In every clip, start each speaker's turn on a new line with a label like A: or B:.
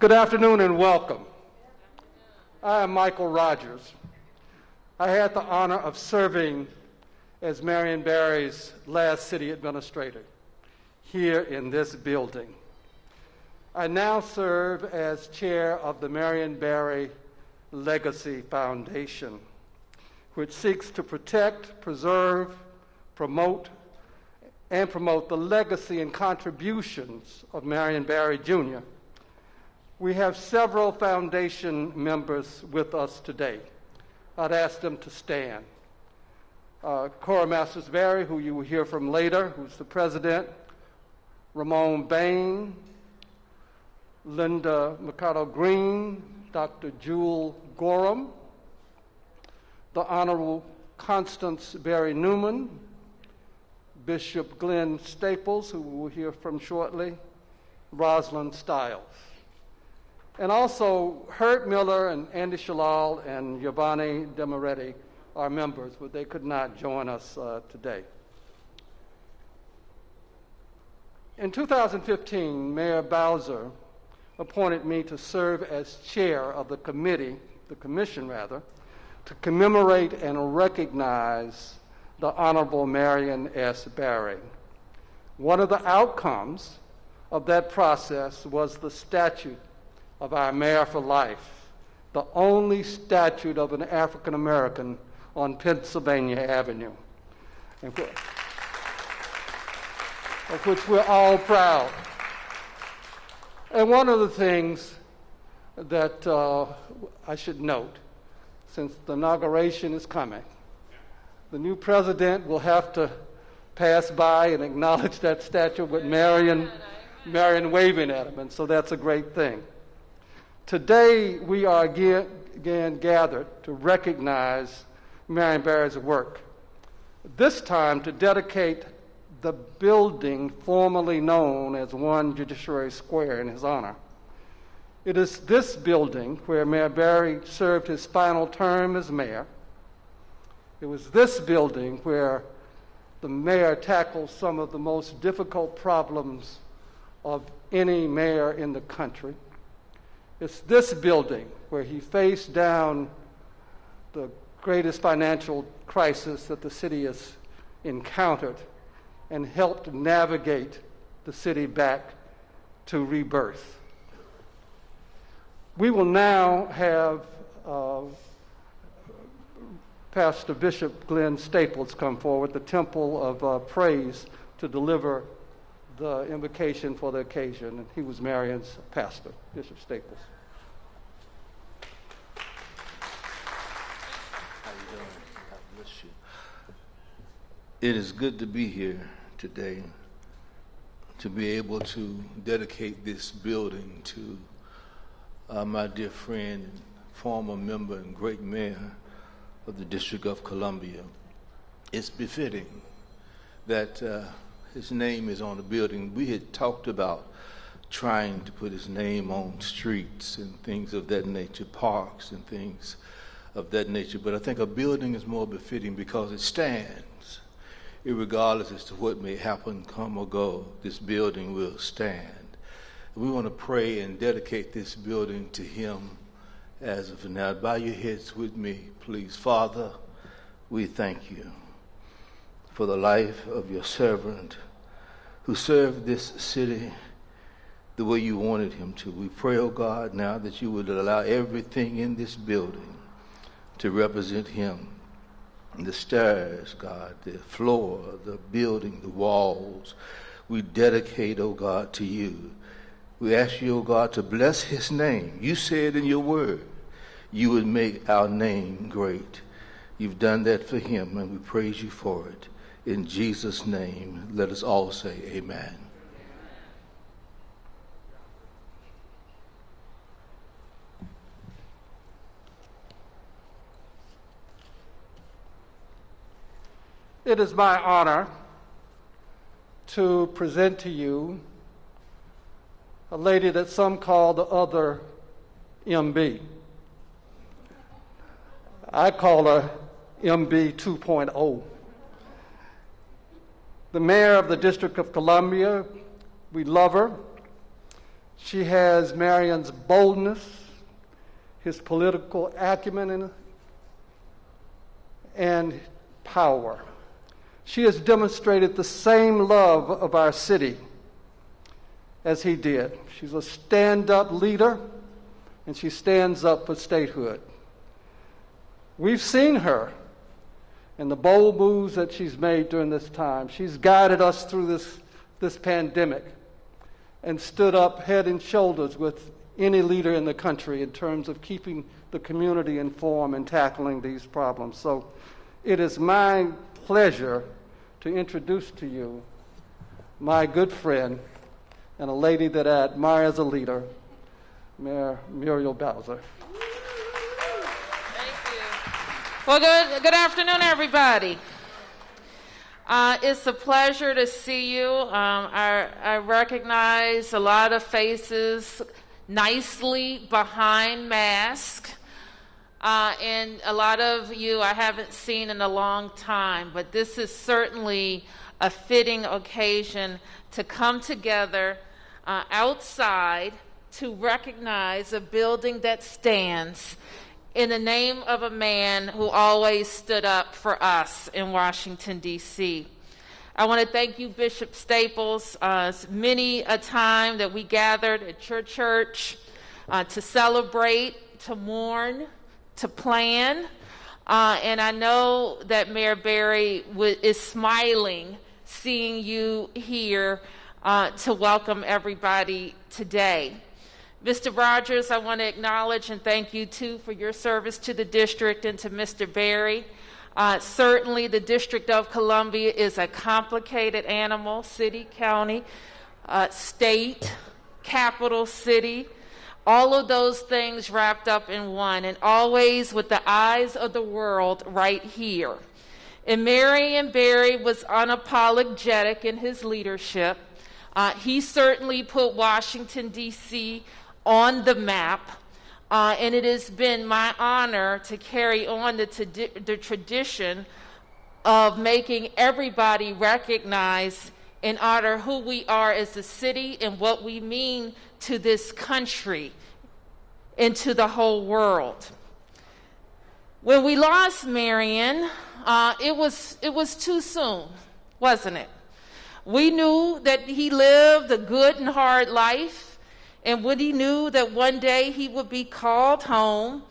A: Good afternoon and welcome. I am Michael Rogers. I had the honor of serving as Marion Barry's last city administrator here in this building. I now serve as chair of the Marion Barry Legacy Foundation, which seeks to protect, preserve, promote the legacy and contributions of Marion Barry Jr. We have several foundation members with us today. I'd ask them to stand. Cora Masters Barry, who you will hear from later, who's the president, Ramon Bain, Linda Mercado Green, Dr. Jewel Gorham, the Honorable Constance Barry Newman, Bishop Glenn Staples, who we will hear from shortly, Rosalind Stiles. And also, Hurt Miller and Andy Shalal and Giovanni Demoretti are members, but they could not join us today. In 2015, Mayor Bowser appointed me to serve as chair of the commission, to commemorate and recognize the Honorable Marion S. Barry. One of the outcomes of that process was the statute of our Mayor for Life, the only statute of an African American on Pennsylvania Avenue, of which we're all proud. And one of the things that I should note, since the inauguration is coming, the new president will have to pass by and acknowledge that statue with Marion waving at him, and so that's a great thing. Today, we are again gathered to recognize Marion Barry's work, this time to dedicate the building formerly known as 1 Judiciary Square in his honor. It is this building where Mayor Barry served his final term as mayor. It was this building where the mayor tackled some of the most difficult problems of any mayor in the country. It's this building where he faced down the greatest financial crisis that the city has encountered and helped navigate the city back to rebirth. We will now have Pastor Bishop Glenn Staples come forward, the Temple of Praise, to deliver the invocation for the occasion. And he was Marion's pastor, Bishop Staples.
B: How you doing? God bless you. It is good to be here today, to be able to dedicate this building to my dear friend, former member and great mayor of the District of Columbia. It's befitting that his name is on the building. We had talked about trying to put his name on streets and things of that nature, parks and things of that nature, but I think a building is more befitting because it stands. Irregardless as to what may happen, come or go, this building will stand. We want to pray and dedicate this building to him as of now. Bow your heads with me, please. Father, we thank you for the life of your servant who served this city the way you wanted him to. We pray, oh God, now that you would allow everything in this building to represent him. The stairs, God, the floor, the building, the walls, we dedicate, oh God, to you. We ask you, oh God, to bless his name. You said in your word, you would make our name great. You've done that for him, and we praise you for it. In Jesus' name, let us all say amen.
A: It is my honor to present to you a lady that some call the other MB. I call her MB 2.0. The mayor of the District of Columbia, we love her. She has Marion's boldness, his political acumen, and power. She has demonstrated the same love of our city as he did. She's a stand-up leader, and she stands up for statehood. We've seen her and the bold moves that she's made during this time. She's guided us through this pandemic and stood up head and shoulders with any leader in the country in terms of keeping the community informed and tackling these problems. So it is my pleasure to introduce to you my good friend and a lady that I admire as a leader, Mayor Muriel Bowser.
C: Well, good afternoon, everybody. It's a pleasure to see you. I recognize a lot of faces nicely behind masks, and a lot of you I haven't seen in a long time, but this is certainly a fitting occasion to come together outside to recognize a building that stands in the name of a man who always stood up for us in Washington, D.C. I want to thank you, Bishop Staples. Many a time that we gathered at your church to celebrate, to mourn, to plan. And I know that Mayor Barry is smiling seeing you here to welcome everybody today. Mr. Rogers, I want to acknowledge and thank you, too, for your service to the district and to Mr. Barry. Certainly, the District of Columbia is a complicated animal, city, county, state, capital city, all of those things wrapped up in one, and always with the eyes of the world right here. And Marion Barry was unapologetic in his leadership. He certainly put Washington, D.C. on the map, and it has been my honor to carry on the tradition of making everybody recognize and honor who we are as a city and what we mean to this country and to the whole world. When we lost Marion, it was too soon, wasn't it? We knew that he lived a good and hard life, and we knew that one day he would be called home,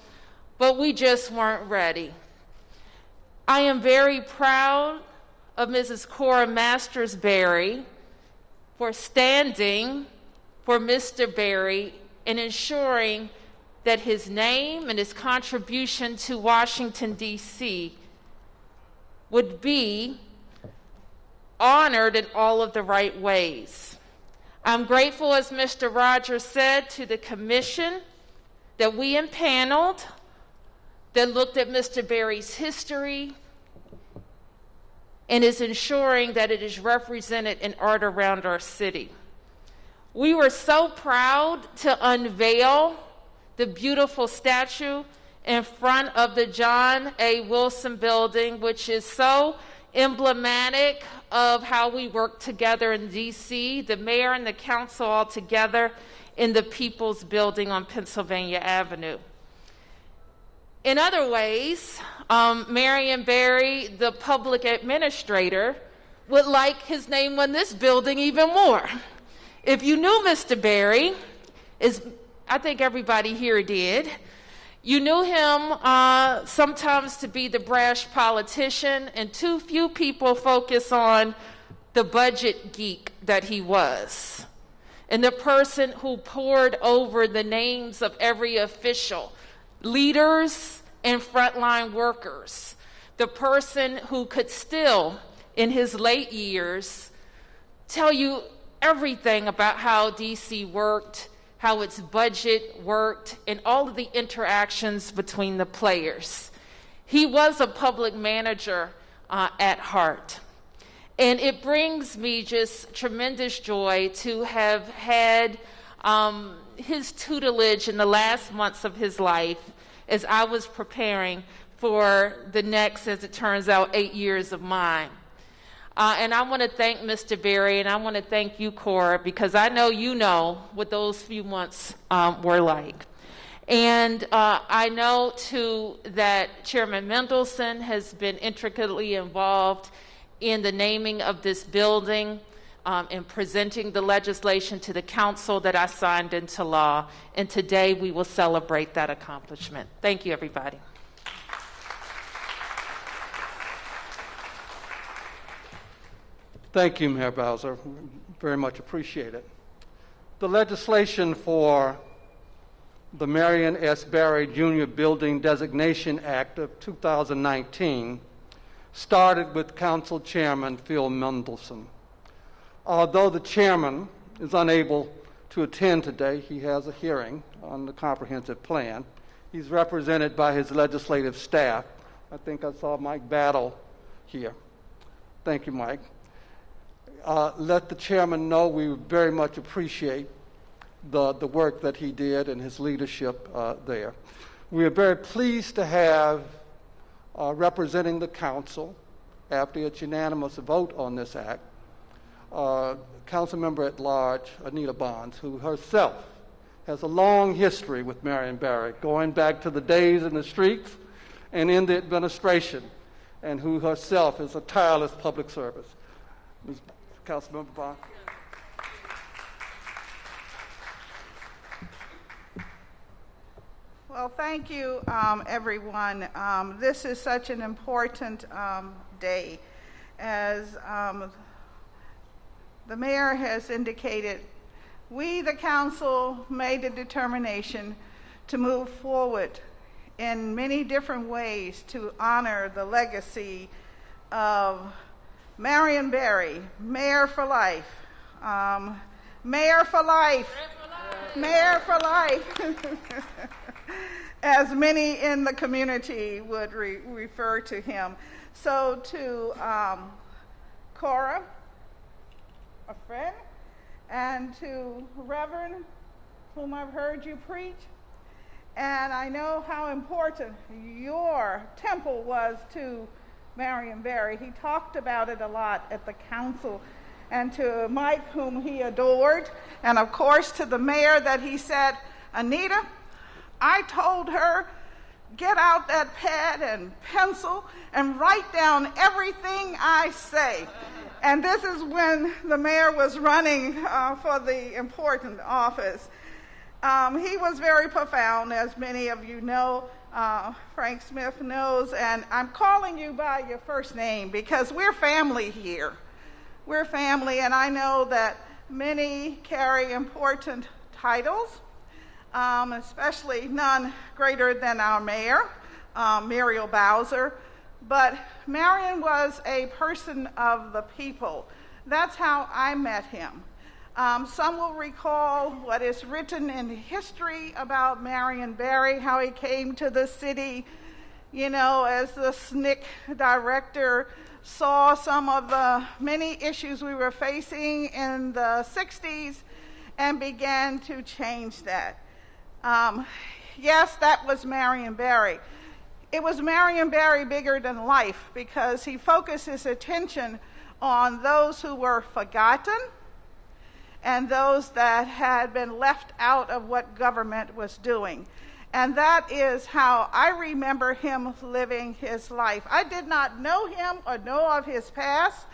C: but we just weren't ready. I am very proud of Mrs. Cora Masters Barry for standing for Mr. Barry and ensuring that his name and his contribution to Washington, D.C. would be honored in all of the right ways. I'm grateful, as Mr. Rogers said, to the commission that we impaneled that looked at Mr. Barry's history and is ensuring that it is represented in art around our city. We were so proud to unveil the beautiful statue in front of the John A. Wilson building, which is so emblematic of how we work together in D.C., the mayor and the council all together in the People's Building on Pennsylvania Avenue. In other ways, Marion Barry, the public administrator, would like his name on this building even more. If you knew Mr. Barry, I think everybody here did, you knew him sometimes to be the brash politician, and too few people focus on the budget geek that he was, and the person who pored over the names of every official, leaders and frontline workers, the person who could still, in his late years, tell you everything about how D.C. worked, how its budget worked, and all of the interactions between the players. He was a public manager at heart. And it brings me just tremendous joy to have had his tutelage in the last months of his life as I was preparing for the next, as it turns out, 8 years of mine. And I want to thank Mr. Barry, and I want to thank you, Cora, because I know you know what those few months were like. And I know, too, that Chairman Mendelson has been intricately involved in the naming of this building and presenting the legislation to the council that I signed into law. And today we will celebrate that accomplishment. Thank you, everybody.
A: Thank you, Mayor Bowser. Very much appreciate it. The legislation for the Marion S. Barry Jr. Building Designation Act of 2019 started with Council Chairman Phil Mendelson. Although the chairman is unable to attend today, he has a hearing on the comprehensive plan. He's represented by his legislative staff. I think I saw Mike Battle here. Thank you, Mike. Let the chairman know we very much appreciate the work that he did and his leadership there. We are very pleased to have representing the council after its unanimous vote on this act, council member at large, Anita Bonds, who herself has a long history with Marion Barry, going back to the days in the streets and in the administration, and who herself is a tireless public service. Ms. Councilmember Bonds.
D: Well, thank you, everyone. This is such an important day. As the mayor has indicated, we, the council, made a determination to move forward in many different ways to honor the legacy of Marion Barry, Mayor for Life. Mayor for Life. Mayor for Life. As many in the community would refer to him. So to Cora, a friend, and to Reverend, whom I've heard you preach, and I know how important your temple was to Marion Barry. He talked about it a lot at the council. And to Mike, whom he adored, and of course to the mayor that he said, Anita, I told her, get out that pad and pencil and write down everything I say. And this is when the mayor was running for the important office. He was very profound, as many of you know. Frank Smith knows, and I'm calling you by your first name because we're family here. We're family, and I know that many carry important titles, especially none greater than our mayor, Muriel Bowser. But Marion was a person of the people. That's how I met him. Some will recall what is written in history about Marion Barry, how he came to the city, you know, as the SNCC director, saw some of the many issues we were facing in the 60s and began to change that. Yes, that was Marion Barry. It was Marion Barry bigger than life because he focused his attention on those who were forgotten and those that had been left out of what government was doing. And that is how I remember him living his life. I did not know him or know of his past,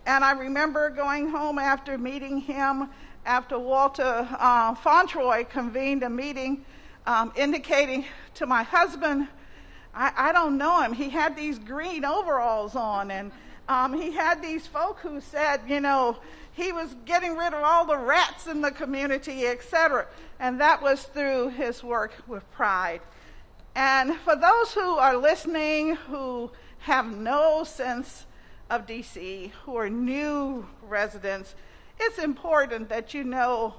D: and I remember going home after meeting him after Walter Fauntroy convened a meeting indicating to my husband, I don't know him. He had these green overalls on, and he had these folk who said, you know, he was getting rid of all the rats in the community, etc. And that was through his work with Pride. And for those who are listening who have no sense of DC, who are new residents, it's important that you know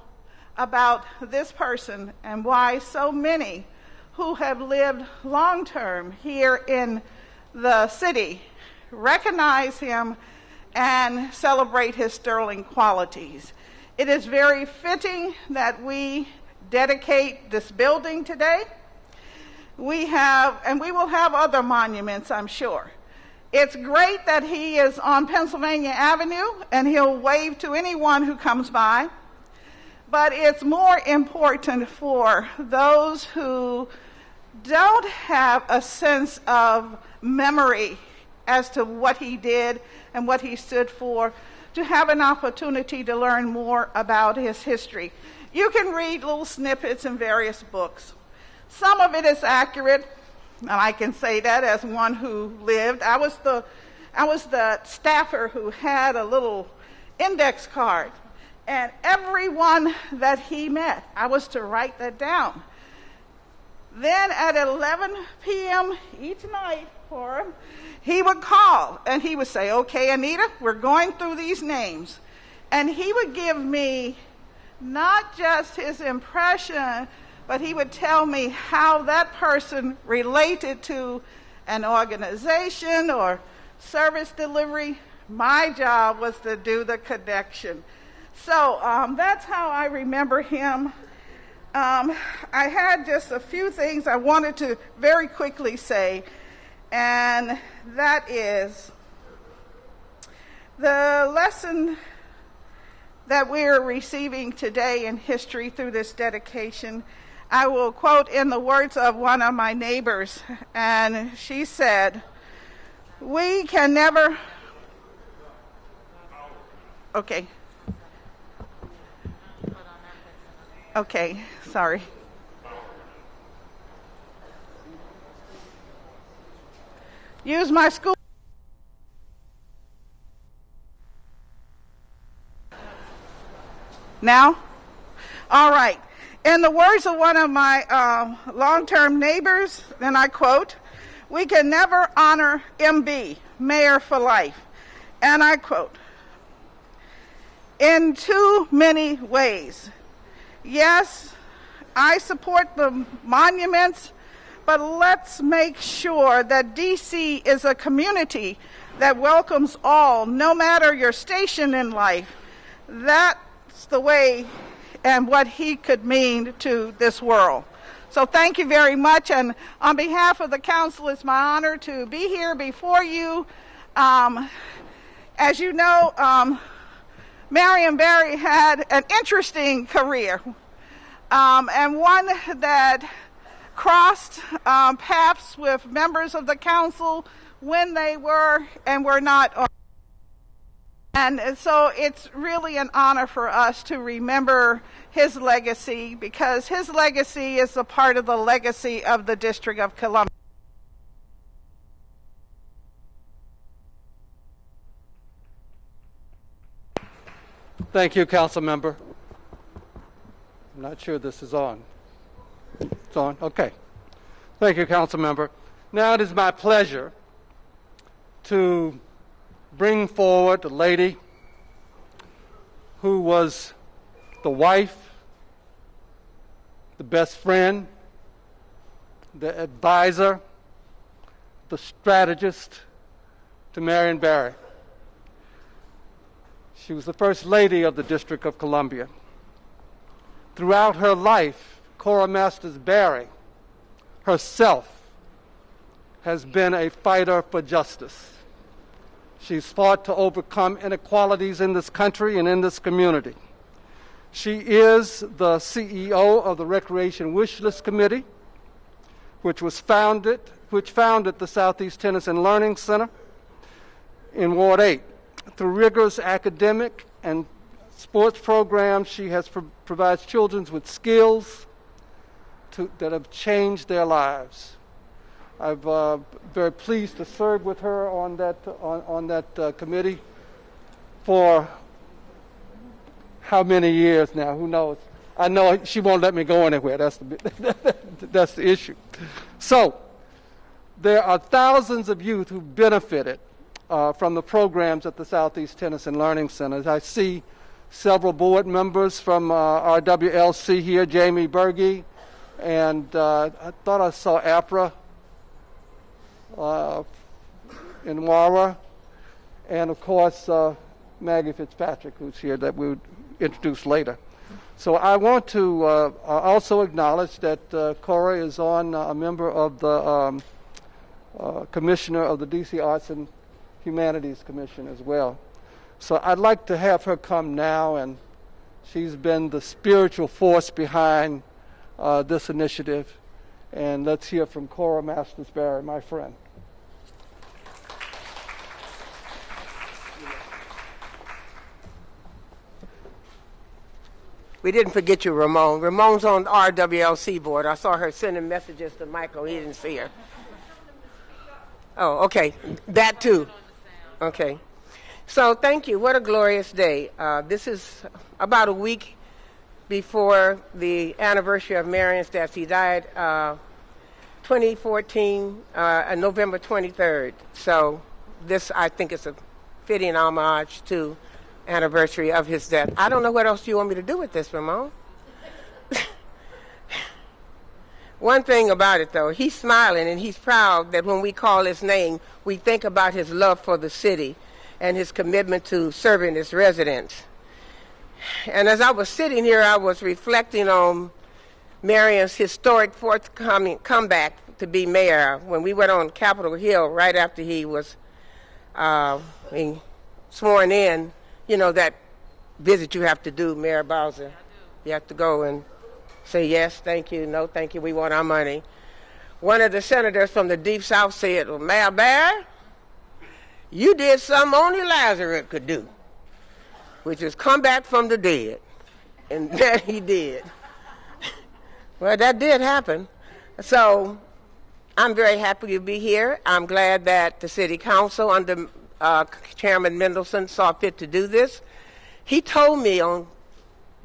D: about this person and why so many who have lived long-term here in the city recognize him and celebrate his sterling qualities. It is very fitting that we dedicate this building today. We have, and we will have other monuments, I'm sure. It's great that he is on Pennsylvania Avenue and he'll wave to anyone who comes by. But it's more important for those who don't have a sense of memory as to what he did and what he stood for, to have an opportunity to learn more about his history. You can read little snippets in various books. Some of it is accurate, and I can say that as one who lived. I was the staffer who had a little index card, and everyone that he met, I was to write that down. Then at 11 p.m. each night for him, he would call and he would say, "Okay, Anita, we're going through these names." And he would give me not just his impression, but he would tell me how that person related to an organization or service delivery. My job was to do the connection. So that's how I remember him. I had just a few things I wanted to very quickly say, and that is the lesson that we're receiving today in history through this dedication. I will quote in the words of one of my neighbors, and she said, "We can never..." Okay. Okay, sorry. Use my school. Now? All right. In the words of one of my long-term neighbors, and I quote, "We can never honor MB, Mayor for Life." And I quote, "In too many ways. Yes, I support the monuments, but let's make sure that D.C. is a community that welcomes all, no matter your station in life." That's the way and what he could mean to this world. So thank you very much, and on behalf of the council, it's my honor to be here before you. As you know, Marion Barry had an interesting career, and one that crossed paths with members of the council when they were and were not on. And so it's really an honor for us to remember his legacy, because his legacy is a part of the legacy of the District of Columbia.
A: Thank you, Council Member. I'm not sure this is on. It's on? Okay. Thank you, Council Member. Now it is my pleasure to bring forward a lady who was the wife, the best friend, the advisor, the strategist to Marion Barry. She was the First Lady of the District of Columbia. Throughout her life, Cora Masters Barry herself has been a fighter for justice. She's fought to overcome inequalities in this country and in this community. She is the CEO of the Recreation Wish List Committee, which founded the Southeast Tennyson Learning Center in Ward 8. Through rigorous academic and sports programs, she has provides children with skills that have changed their lives. I'm very pleased to serve with her on that committee for how many years now? Who knows? I know she won't let me go anywhere. That's the issue. So there are thousands of youth who benefited from the programs at the Southeast Tennyson Learning Center. I see several board members from RWLC here, Jamie Berge, and I thought I saw APRA in Wara, and of course Maggie Fitzpatrick, who's here, that we'll introduce later. So I want to also acknowledge that Cora is a member of the Commissioner of the DC Arts and Humanities Commission as well. So I'd like to have her come now, and she's been the spiritual force behind this initiative. And let's hear from Cora Masters Barry, my friend.
E: We didn't forget you, Ramon. Ramon's on the RWLC board. I saw her sending messages to Michael. He didn't see her. Oh, okay. That too. Okay. So thank you. What a glorious day. This is about a week before the anniversary of Marion's death. He died 2014, November 23rd. So this, I think, is a fitting homage to anniversary of his death. I don't know what else you want me to do with this, Ramon. One thing about it, though, he's smiling and he's proud that when we call his name, we think about his love for the city and his commitment to serving its residents. And as I was sitting here, I was reflecting on Marion's historic forthcoming comeback to be mayor when we went on Capitol Hill right after he was sworn in. You know, that visit you have to do, Mayor Bowser. Yeah, you have to go and say yes, thank you, no, thank you, we want our money. One of the senators from the Deep South said, well, Mayor Barry, you did something only Lazarus could do, which is come back from the dead. And that he did. Well, that did happen. So I'm very happy to be here. I'm glad that the City Council under Chairman Mendelson saw fit to do this. He told me on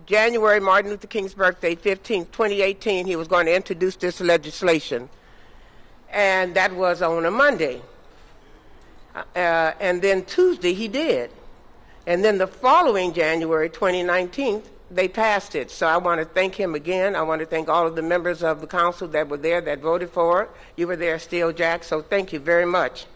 E: January, Martin Luther King's birthday, 2018, he was going to introduce this legislation. And that was on a Monday. And then Tuesday he did. And then the following January, 2019, they passed it. So I want to thank him again. I want to thank all of the members of the council that were there, that voted for it. You were there, Steele Jack, so thank you very much.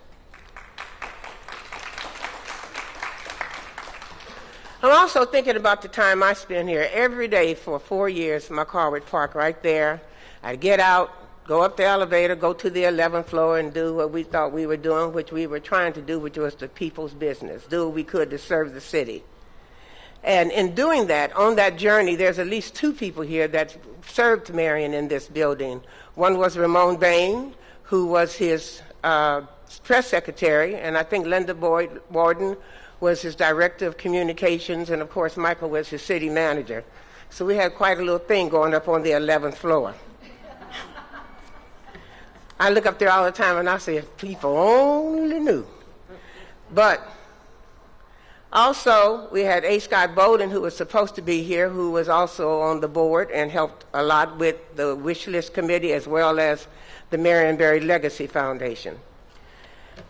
E: I'm also thinking about the time I spent here every day for 4 years. My car would park right there. I'd get out, go up the elevator, go to the 11th floor and do what we thought we were doing, which we were trying to do, which was the people's business, do what we could to serve the city. And in doing that, on that journey, there's at least two people here that served Marion in this building. One was Ramon Bain, who was his press secretary, and I think Linda Boyd Warden was his director of communications, and of course Michael was his city manager. So we had quite a little thing going up on the 11th floor. I look up there all the time and I say, if people only knew. But also we had A. Scott Bowden, who was supposed to be here, who was also on the board and helped a lot with the wish list committee as well as the Marion Barry Legacy Foundation.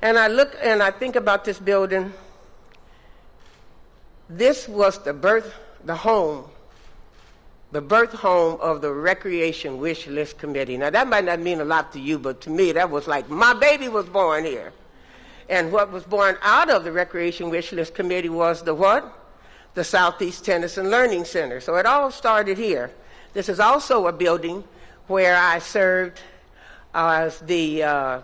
E: And I look and I think about this building. This was the birth home of the Recreation Wish List Committee. Now, that might not mean a lot to you, but to me, that was like, my baby was born here. And what was born out of the Recreation Wish List Committee was the what? The Southeast Tennyson Learning Center. So it all started here. This is also a building where I served as the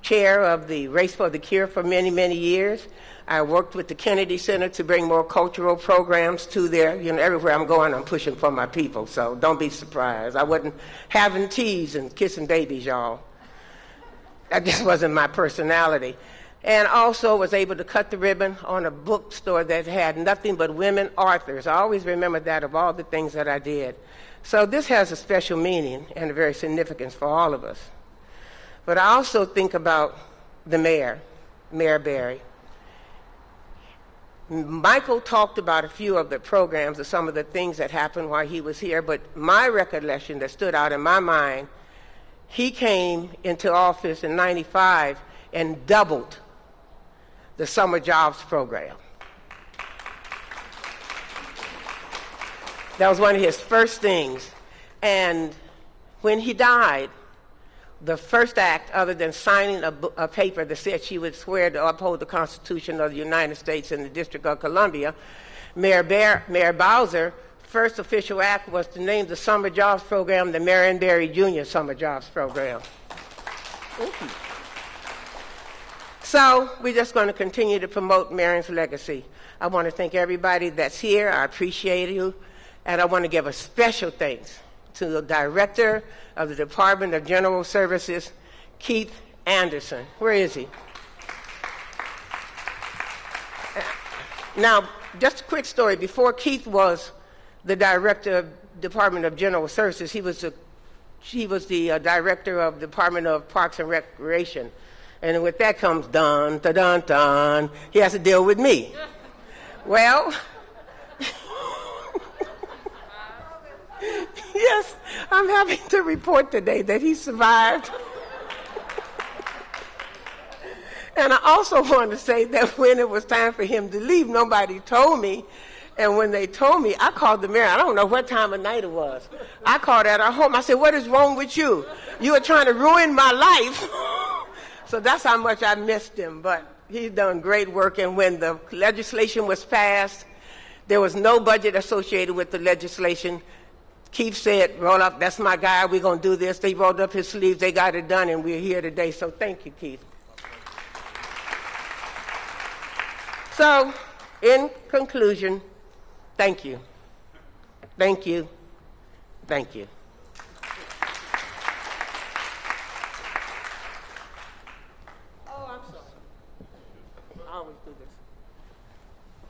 E: chair of the Race for the Cure for many, many years. I worked with the Kennedy Center to bring more cultural programs to there. You know, everywhere I'm going, I'm pushing for my people, so don't be surprised. I wasn't having teas and kissing babies, y'all. That just wasn't my personality. And also was able to cut the ribbon on a bookstore that had nothing but women authors. I always remember that of all the things that I did. So this has a special meaning and a very significance for all of us. But I also think about the mayor, Mayor Barry. Michael talked about a few of the programs or some of the things that happened while he was here, but my recollection that stood out in my mind, he came into office in '95 and doubled the summer jobs program. That was one of his first things. And when he died, the first act, other than signing a paper that said she would swear to uphold the Constitution of the United States in the District of Columbia, Mayor Bowser, first official act was to name the summer jobs program the Marion Barry Jr. Summer Jobs Program. So we're just going to continue to promote Marion's legacy. I want to thank everybody that's here. I appreciate you. And I want to give a special thanks to the Director of the Department of General Services, Keith Anderson. Where is he? Now, just a quick story. Before Keith was the Director of Department of General Services, he was the Director of Department of Parks and Recreation. And with that comes dun, dun, dun, dun. He has to deal with me. Well, yes, I'm happy to report today that he survived. And I also want to say that when it was time for him to leave, nobody told me. And when they told me, I called the mayor. I don't know what time of night it was. I called at our home. I said, "What is wrong with you? You are trying to ruin my life." So that's how much I missed him. But he's done great work. And when the legislation was passed, there was no budget associated with the legislation. Keith said, "Roll up, that's my guy. We're going to do this." They rolled up his sleeves. They got it done, and we're here today. So thank you, Keith. So, in conclusion, thank you. Thank you. Thank you. Oh, I'm sorry. I always do this.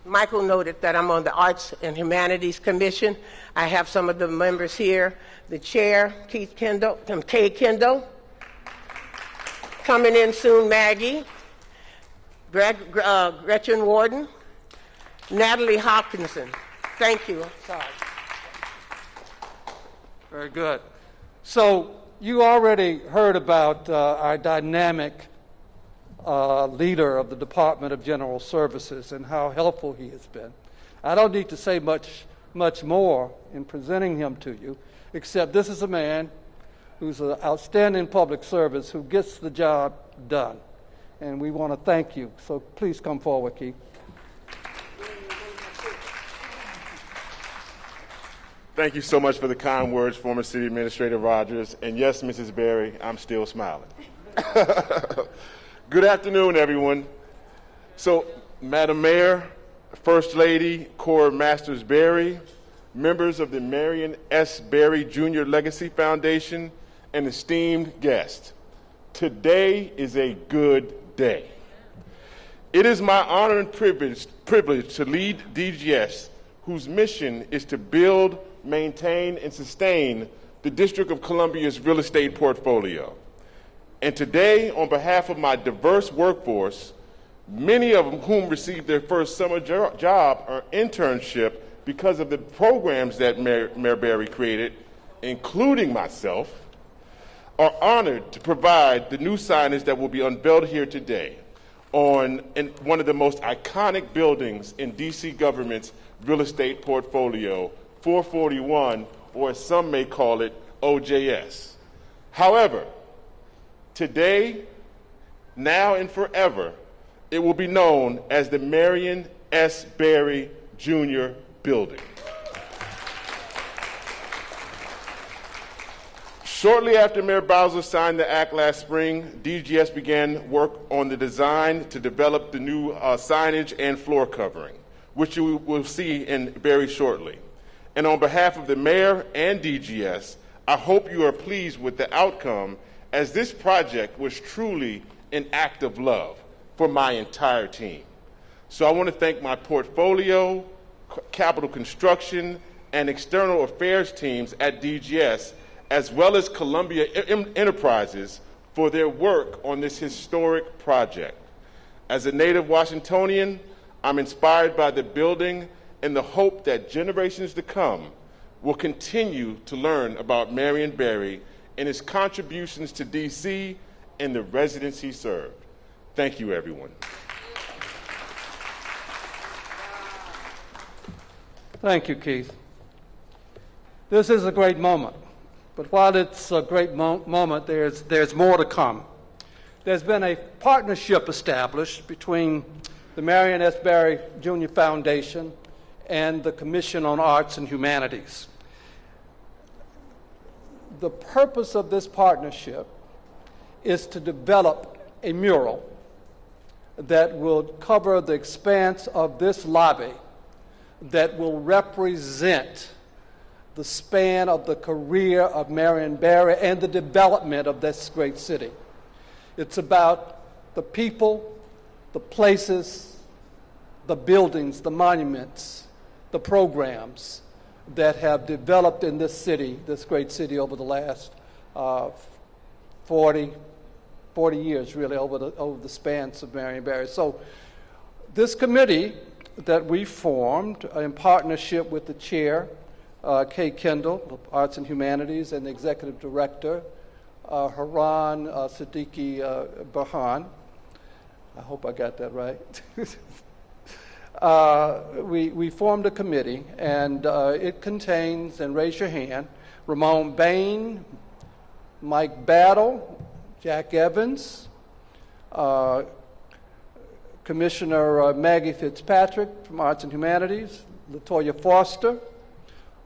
E: Michael noted that I'm on the Arts and Humanities Commission. I have some of the members here. The chair, Keith Kendall, Kay Kendall. Coming in soon, Maggie. Gretchen Warden, Natalie Hopkinson. Thank you. I'm sorry.
A: Very good. So you already heard about our dynamic leader of the Department of General Services and how helpful he has been. I don't need to say much more in presenting him to you, except this is a man who's an outstanding public service who gets the job done. And we want to thank you. So please come forward, Keith.
F: Thank you so much for the kind words, former City Administrator Rogers. And yes, Mrs. Barry, I'm still smiling. Good afternoon, everyone. So, Madam Mayor, First Lady Cora Masters Barry, members of the Marion S. Barry Jr. Legacy Foundation, and esteemed guests, today is a good day. It is my honor and privilege to lead DGS, whose mission is to build, maintain, and sustain the District of Columbia's real estate portfolio. And today, on behalf of my diverse workforce, many of whom received their first summer job or internship because of the programs that Mayor Barry created, including myself, are honored to provide the new signage that will be unveiled here today in one of the most iconic buildings in D.C. government's real estate portfolio, 441, or as some may call it, OJS. However, today, now and forever, it will be known as the Marion S. Barry Jr. Building. Shortly after Mayor Bowser signed the act last spring, DGS began work on the design to develop the new signage and floor covering, which you will see in very shortly. And on behalf of the mayor and DGS, I hope you are pleased with the outcome, as this project was truly an act of love for my entire team. So I want to thank my portfolio, capital construction, and external affairs teams at DGS, as well as Columbia Enterprises, for their work on this historic project. As a native Washingtonian, I'm inspired by the building and the hope that generations to come will continue to learn about Marion Barry and his contributions to D.C. and the residents he served. Thank you, everyone.
A: Thank you, Keith. This is a great moment. But while it's a great moment, there's more to come. There's been a partnership established between the Marion S. Barry Jr. Foundation and the Commission on Arts and Humanities. The purpose of this partnership is to develop a mural that will cover the expanse of this lobby that will represent the span of the career of Marion Barry and the development of this great city. It's about the people, the places, the buildings, the monuments, the programs that have developed in this city, this great city, over the last 40 years, really, over the spans of Marion Barry. So this committee that we formed in partnership with the chair, Kay Kendall, of Arts and Humanities, and the executive director, Haran Siddiqui Bahan. I hope I got that right. We formed a committee, and it contains, and raise your hand, Ramon Bain, Mike Battle, Jack Evans, Commissioner Maggie Fitzpatrick from Arts and Humanities, Latoya Foster,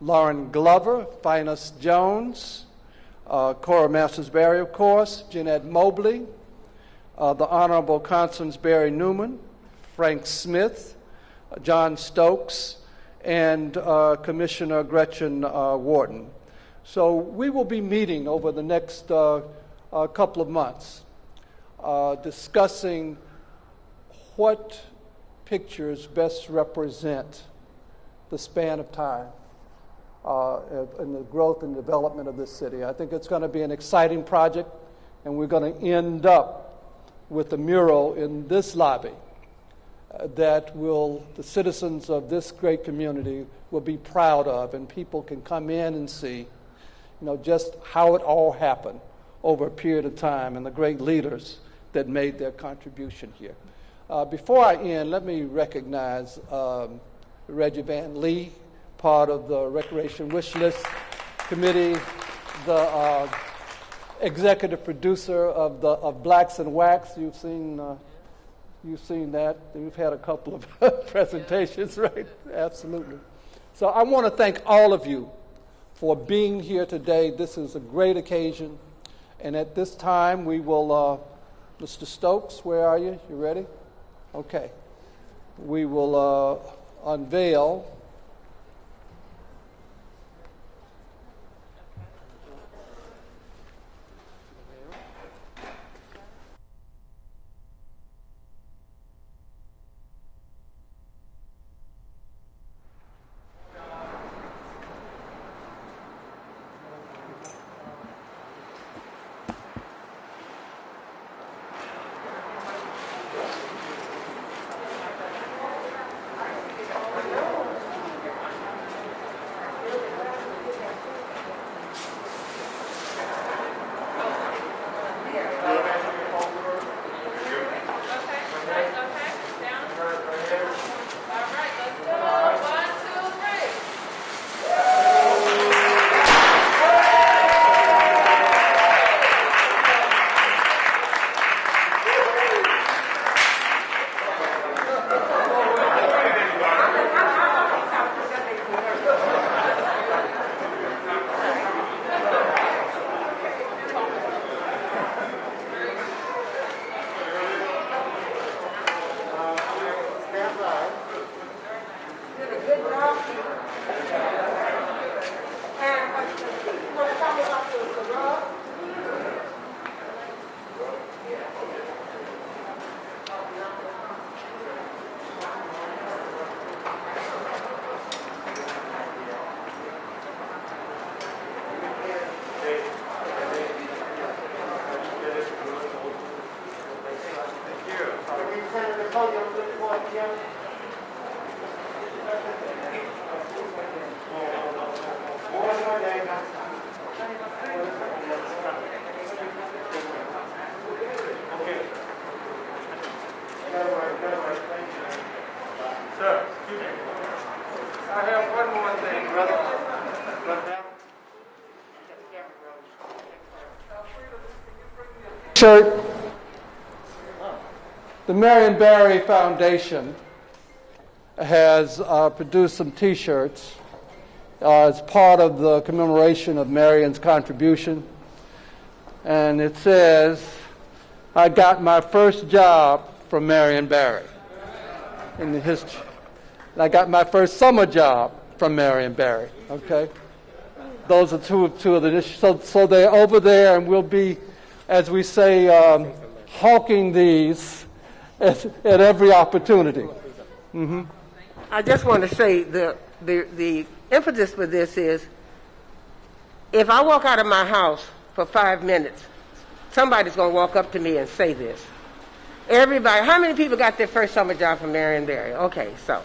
A: Lauren Glover, Finus Jones, Cora Masters Barry, of course, Jeanette Mobley, the Honorable Constance Barry Newman, Frank Smith, John Stokes, and Commissioner Gretchen Wharton. So we will be meeting over the next couple of months, discussing what pictures best represent the span of time and the growth and development of this city. I think it's going to be an exciting project, and we're going to end up with a mural in this lobby that the citizens of this great community will be proud of, and people can come in and see, just how it all happened over a period of time and the great leaders that made their contribution here. Before I end, let me recognize Reggie Van Lee, part of the Recreation Wish List Committee, the executive producer of Blacks and Wax. You've seen that. We've had a couple of presentations, right? Absolutely. So I want to thank all of you for being here today. This is a great occasion. And at this time, we will, Mr. Stokes, where are you? You ready? Okay. We will unveil shirt. The Marion Barry Foundation has produced some T-shirts as part of the commemoration of Marion's contribution. And it says, "I got my first job from Marion Barry in the history. And I got my first summer job from Marion Barry, okay? Those are two of the issues. So they're over there, and we'll be, as we say, hawking these at every opportunity. Mm-hmm.
E: I just want to say the emphasis for this is, if I walk out of my house for 5 minutes, somebody's going to walk up to me and say this. Everybody, how many people got their first summer job from Marion Barry? Okay, so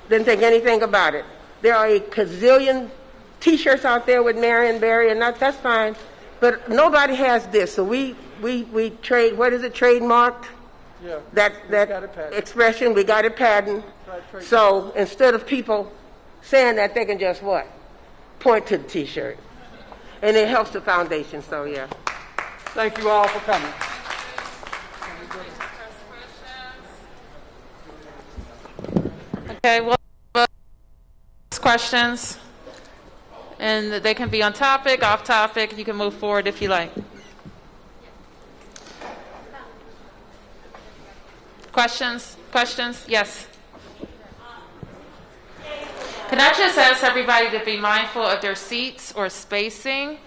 E: didn't think anything about it. There are a gazillion T-shirts out there with Marion Barry, and that's fine. But nobody has this, so we trade. What is it? Trademarked.
A: Yeah.
E: That expression, we got it patented.
A: Right.
E: So instead of people saying that, they can just what? Point to the T-shirt, and it helps the foundation. So yeah.
A: Thank you all for coming.
C: Okay, well, questions, and they can be on topic, off topic. You can move forward if you like. Questions? Yes. Can I just ask everybody to be mindful of their seats or spacing?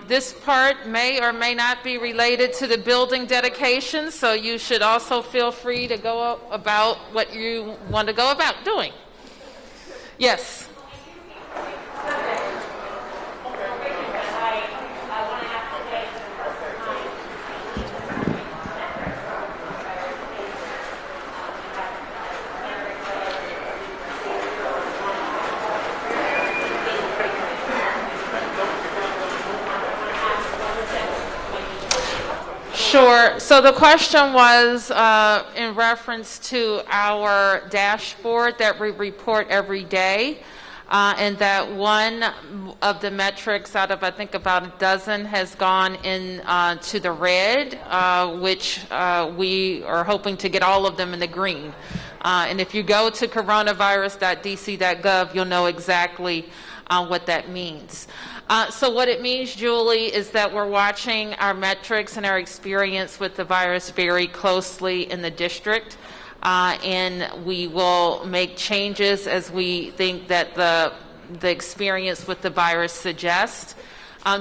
C: This part may or may not be related to the building dedication, so you should also feel free to go about what you want to go about doing. Yes. Sure. So the question was in reference to our dashboard that we report every day, and that one of the metrics out of, I think, about a dozen has gone in to the red, which we are hoping to get all of them in the green. And if you go to coronavirus.dc.gov, you'll know exactly what that means. So what it means, Julie, is that we're watching our metrics and our experience with the virus very closely in the district, and we will make changes as we think that the experience with the virus suggests.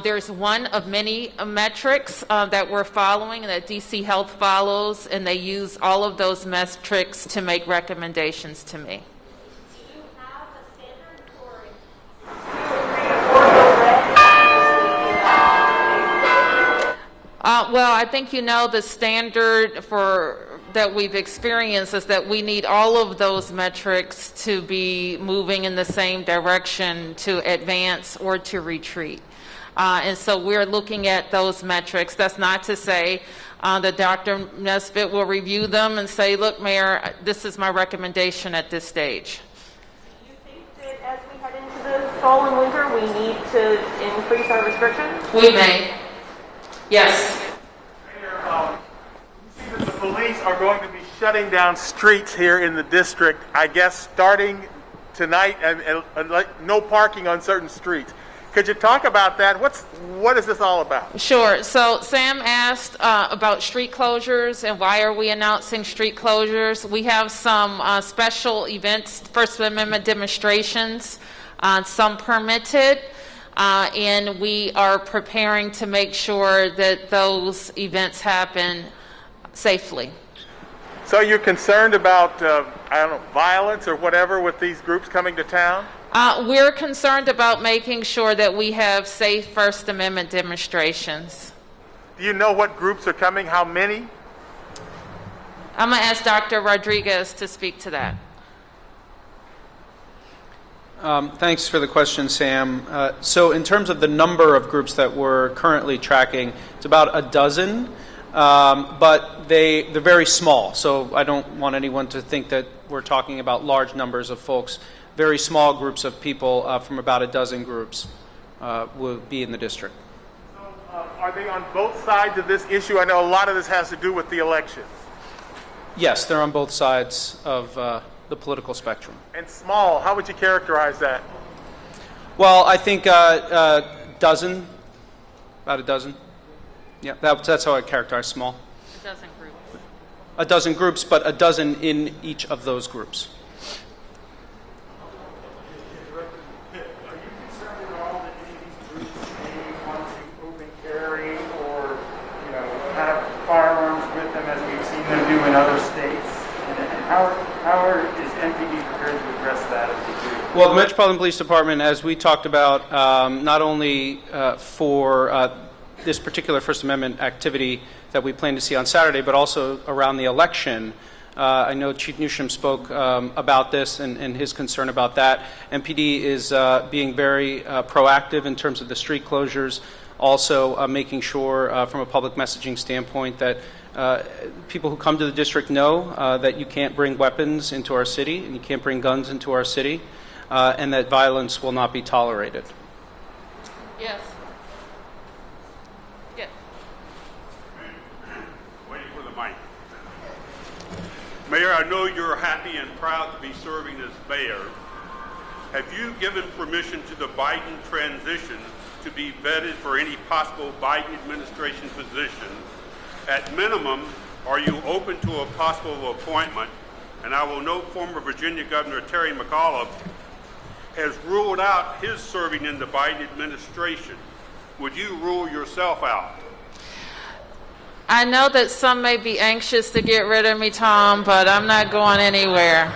C: There's one of many metrics that we're following and that DC Health follows, and they use all of those metrics to make recommendations to me. Well, I think you know the standard that we've experienced is that we need all of those metrics to be moving in the same direction to advance or to retreat. And so we're looking at those metrics. That's not to say that Dr. Nesbitt will review them and say, look, Mayor, this is my recommendation at this stage.
G: Do you think that as we head into the fall and winter, we need to increase our restrictions?
C: We may. Yes.
H: Mayor, you see that the police are going to be shutting down streets here in the district, I guess, starting tonight, and no parking on certain streets. Could you talk about that? What is this all about?
C: Sure. So Sam asked about street closures and why are we announcing street closures. We have some special events, First Amendment demonstrations, some permitted. And we are preparing to make sure that those events happen safely.
H: So you're concerned about, violence or whatever with these groups coming to town?
C: We're concerned about making sure that we have safe First Amendment demonstrations.
H: Do you know what groups are coming? How many?
C: I'm going to ask Dr. Rodriguez to speak to that.
I: Thanks for the question, Sam. So in terms of the number of groups that we're currently tracking, it's about a dozen, but they're very small. So I don't want anyone to think that we're talking about large numbers of folks. Very small groups of people from about a dozen groups will be in the district.
H: So, are they on both sides of this issue? I know a lot of this has to do with the election.
I: Yes, they're on both sides of the political spectrum.
H: And small, how would you characterize that?
I: Well, I think about a dozen. Yeah, that's how I characterize small.
C: A dozen groups.
I: a dozen groups, but a dozen in each of those groups.
J: Firearms with them as we've seen them do in other states? And how is MPD prepared to address that as we do?
I: Well, the Metropolitan Police Department, as we talked about, not only for this particular First Amendment activity that we plan to see on Saturday, but also around the election. I know Chief Newsham spoke about this and his concern about that. MPD is being very proactive in terms of the street closures, also making sure from a public messaging standpoint that people who come to the district know that you can't bring weapons into our city and you can't bring guns into our city, and that violence will not be tolerated.
C: Yes. Yeah.
K: Waiting for the mic. Mayor, I know you're happy and proud to be serving as mayor. Have you given permission to the Biden transition to be vetted for any possible Biden administration position? At minimum, are you open to a possible appointment? And I will note former Virginia Governor Terry McAuliffe has ruled out his serving in the Biden administration. Would you rule yourself out?
C: I know that some may be anxious to get rid of me, Tom, but I'm not going anywhere.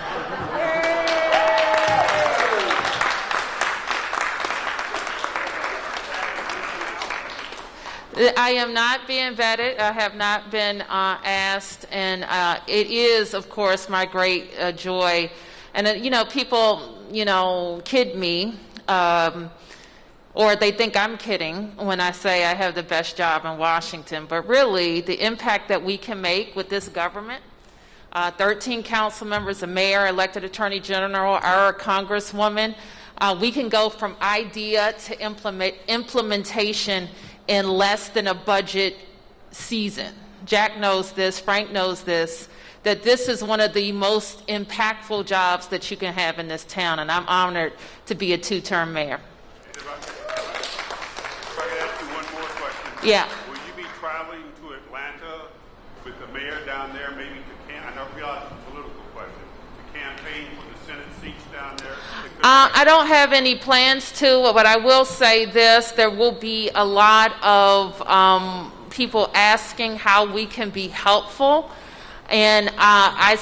C: I am not being vetted. I have not been asked, and it is, of course, my great joy. And people, kid me, or they think I'm kidding when I say I have the best job in Washington. But really, the impact that we can make with this government, 13 council members, a mayor, elected attorney general, our congresswoman, we can go from idea to implementation in less than a budget season. Jack knows this, Frank knows this, that this is one of the most impactful jobs that you can have in this town, and I'm honored to be a two-term mayor.
K: If I could ask you one more question.
C: Yeah.
K: Will you be traveling to Atlanta with the mayor down there, maybe I realize it's a political question, to campaign for the Senate seats down there?
C: I don't have any plans to, but I will say this, there will be a lot of people asking how we can be helpful. And I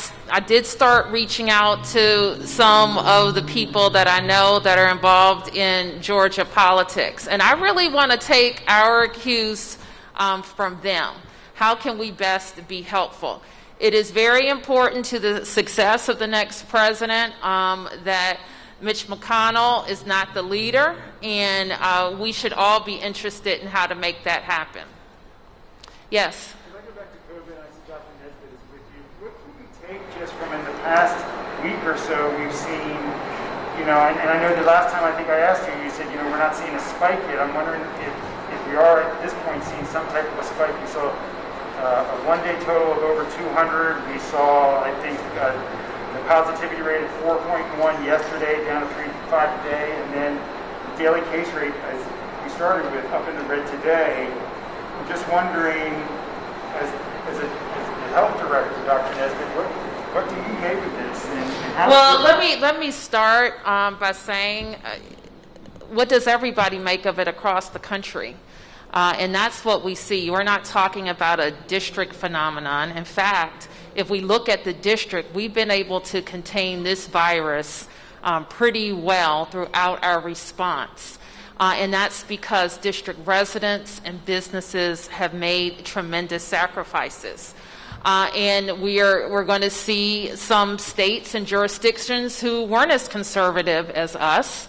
C: did start reaching out to some of the people that I know that are involved in Georgia politics. And I really want to take our cues from them. How can we best be helpful? It is very important to the success of the next president that Mitch McConnell is not the leader, and we should all be interested in how to make that happen. Yes?
J: If I go back to COVID, I see Dr. Nesbitt is with you. What can we take just from in the past week or so we've seen, and I know the last time I think I asked you, you said, we're not seeing a spike yet. I'm wondering if we are at this point seeing some type of a spike. We saw a one-day total of over 200. We saw, I think, the positivity rate of 4.1 yesterday, down to 3.5 today, and then the daily case rate, as we started with, up in the red today. I'm just wondering, as a health director, Dr. Nesbitt, what do you make of this? And how
C: well, let me start by saying, what does everybody make of it across the country? And that's what we see. We're not talking about a district phenomenon. In fact, if we look at the district, we've been able to contain this virus pretty well throughout our response. And that's because district residents and businesses have made tremendous sacrifices. And we're going to see some states and jurisdictions who weren't as conservative as us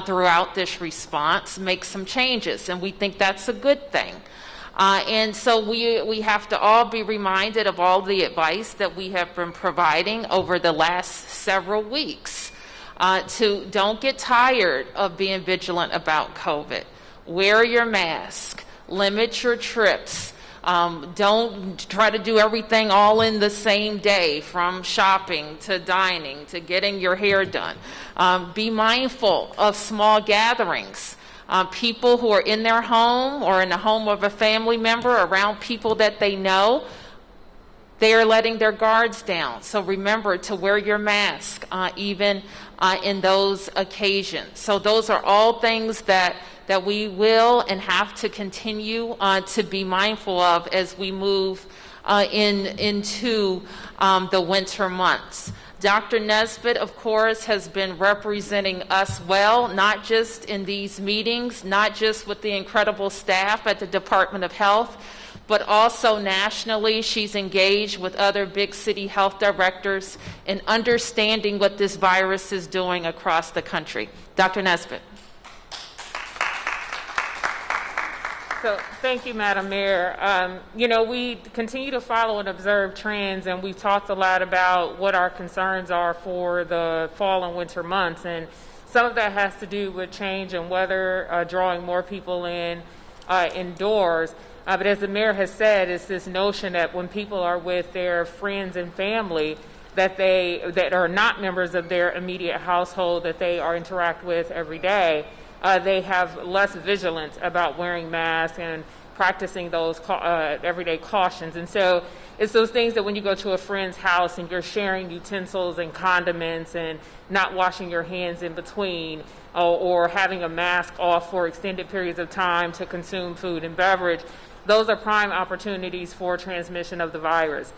C: throughout this response make some changes, and we think that's a good thing. And so we have to all be reminded of all the advice that we have been providing over the last several weeks. Don't get tired of being vigilant about COVID. Wear your mask. Limit your trips. Don't try to do everything all in the same day, from shopping to dining to getting your hair done. Be mindful of small gatherings. People who are in their home or in the home of a family member around people that they know, They are letting their guards down. So remember to wear your mask even in those occasions. So those are all things that we will and have to continue to be mindful of as we move into the winter months. Dr. Nesbitt, of course, has been representing us well, not just in these meetings, not just with the incredible staff at the Department of Health, but also nationally. She's engaged with other big city health directors in understanding what this virus is doing across the country. Dr. Nesbitt.
L: So, thank you, Madam Mayor. We continue to follow and observe trends, and we've talked a lot about what our concerns are for the fall and winter months. And some of that has to do with change in weather, drawing more people in indoors. But as the mayor has said, it's this notion that when people are with their friends and family that are not members of their immediate household that they interact with every day, they have less vigilance about wearing masks and practicing those everyday cautions. And so it's those things that when you go to a friend's house and you're sharing utensils and condiments and not washing your hands in between, or having a mask off for extended periods of time to consume food and beverage, those are prime opportunities for transmission of the virus.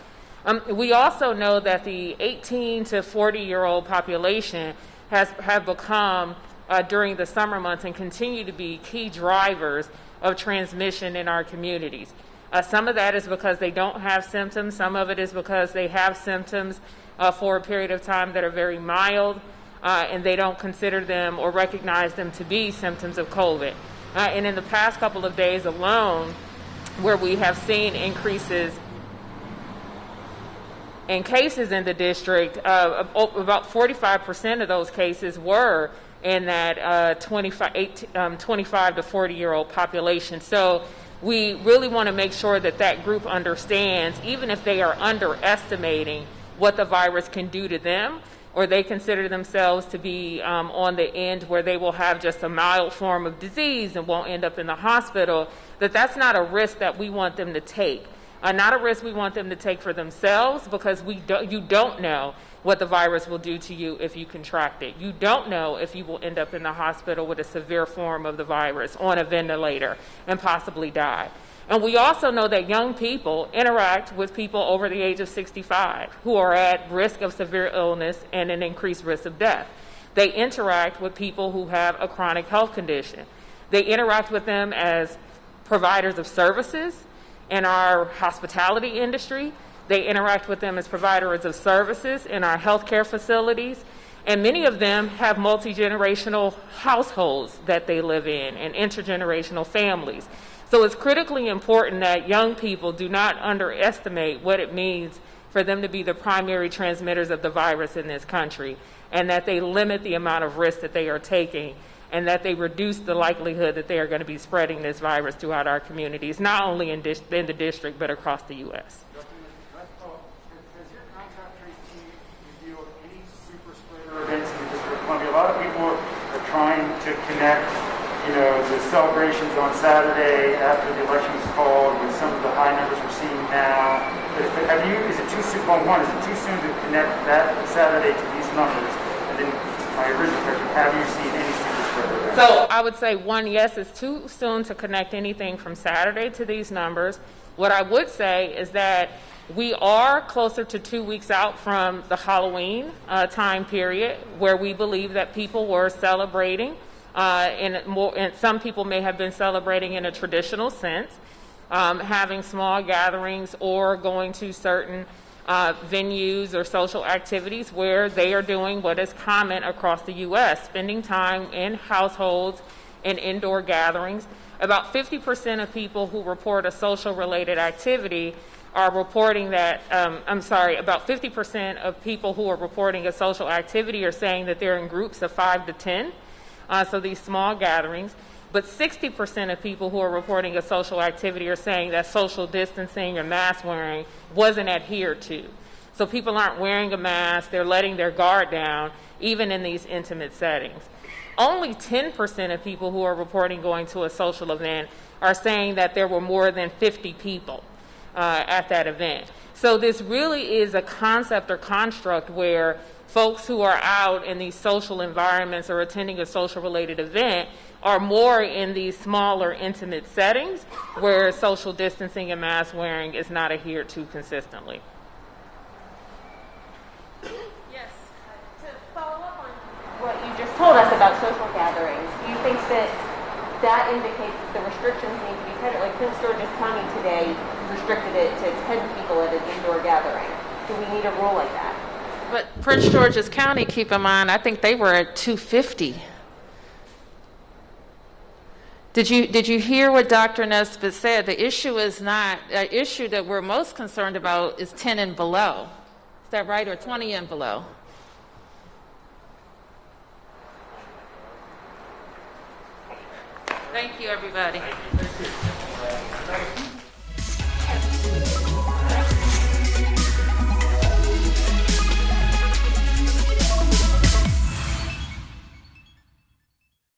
L: We also know that the 18 to 40-year-old population have become, during the summer months, and continue to be key drivers of transmission in our communities. Some of that is because they don't have symptoms. Some of it is because they have symptoms for a period of time that are very mild, and they don't consider them or recognize them to be symptoms of COVID. And in the past couple of days alone, where we have seen increases in cases in the district, about 45% of those cases were in that 25 to 40-year-old population. So we really want to make sure that group understands, even if they are underestimating what the virus can do to them, or they consider themselves to be on the end where they will have just a mild form of disease and won't end up in the hospital, that's not a risk that we want them to take. Not a risk we want them to take for themselves, because you don't know what the virus will do to you if you contract it. You don't know if you will end up in the hospital with a severe form of the virus on a ventilator and possibly die. And we also know that young people interact with people over the age of 65 who are at risk of severe illness and an increased risk of death. They interact with people who have a chronic health condition. They interact with them as providers of services in our hospitality industry. They interact with them as providers of services in our healthcare facilities. And many of them have multi-generational households that they live in and intergenerational families. So it's critically important that young people do not underestimate what it means for them to be the primary transmitters of the virus in this country, and that they limit the amount of risk that they are taking, and that they reduce the likelihood that they are going to be spreading this virus throughout our communities, not only in the district, but across the U.S.
J: Has your contact tracing team revealed any super spreader events in the District of Columbia? A lot of people are trying to connect, the celebrations on Saturday after the election was called with some of the high numbers we're seeing now. Is it too soon? Well, one, is it too soon to connect that Saturday to these numbers? And then my original question, have you seen any super spreader events?
L: So I would say, one, yes, it's too soon to connect anything from Saturday to these numbers. What I would say is that we are closer to 2 weeks out from the Halloween time period, where we believe that people were celebrating, and some people may have been celebrating in a traditional sense, having small gatherings or going to certain venues or social activities where they are doing what is common across the U.S., spending time in households and indoor gatherings. About 50% of people who report a social-related activity are reporting that, about 50% of people who are reporting a social activity are saying that they're in groups of 5 to 10, so these small gatherings. But 60% of people who are reporting a social activity are saying that social distancing or mask wearing wasn't adhered to. So people aren't wearing a mask, they're letting their guard down, even in these intimate settings. Only 10% of people who are reporting going to a social event are saying that there were more than 50 people. at that event. So this really is a concept or construct where folks who are out in these social environments or attending a social-related event are more in these smaller, intimate settings where social distancing and mask wearing is not adhered to consistently.
G: Yes. To follow up on what you just told us about social gatherings, do you think that indicates that the restrictions need to be tighter? Like Prince George's County today restricted it to 10 people at an indoor gathering. Do we need a rule like that?
C: But Prince George's County, keep in mind, I think they were at 250. Did you hear what Dr. Nesbitt said? The issue is not, the issue that we're most concerned about is 10 and below. Is that right? Or 20 and below? Thank you, everybody.
J: Thank you.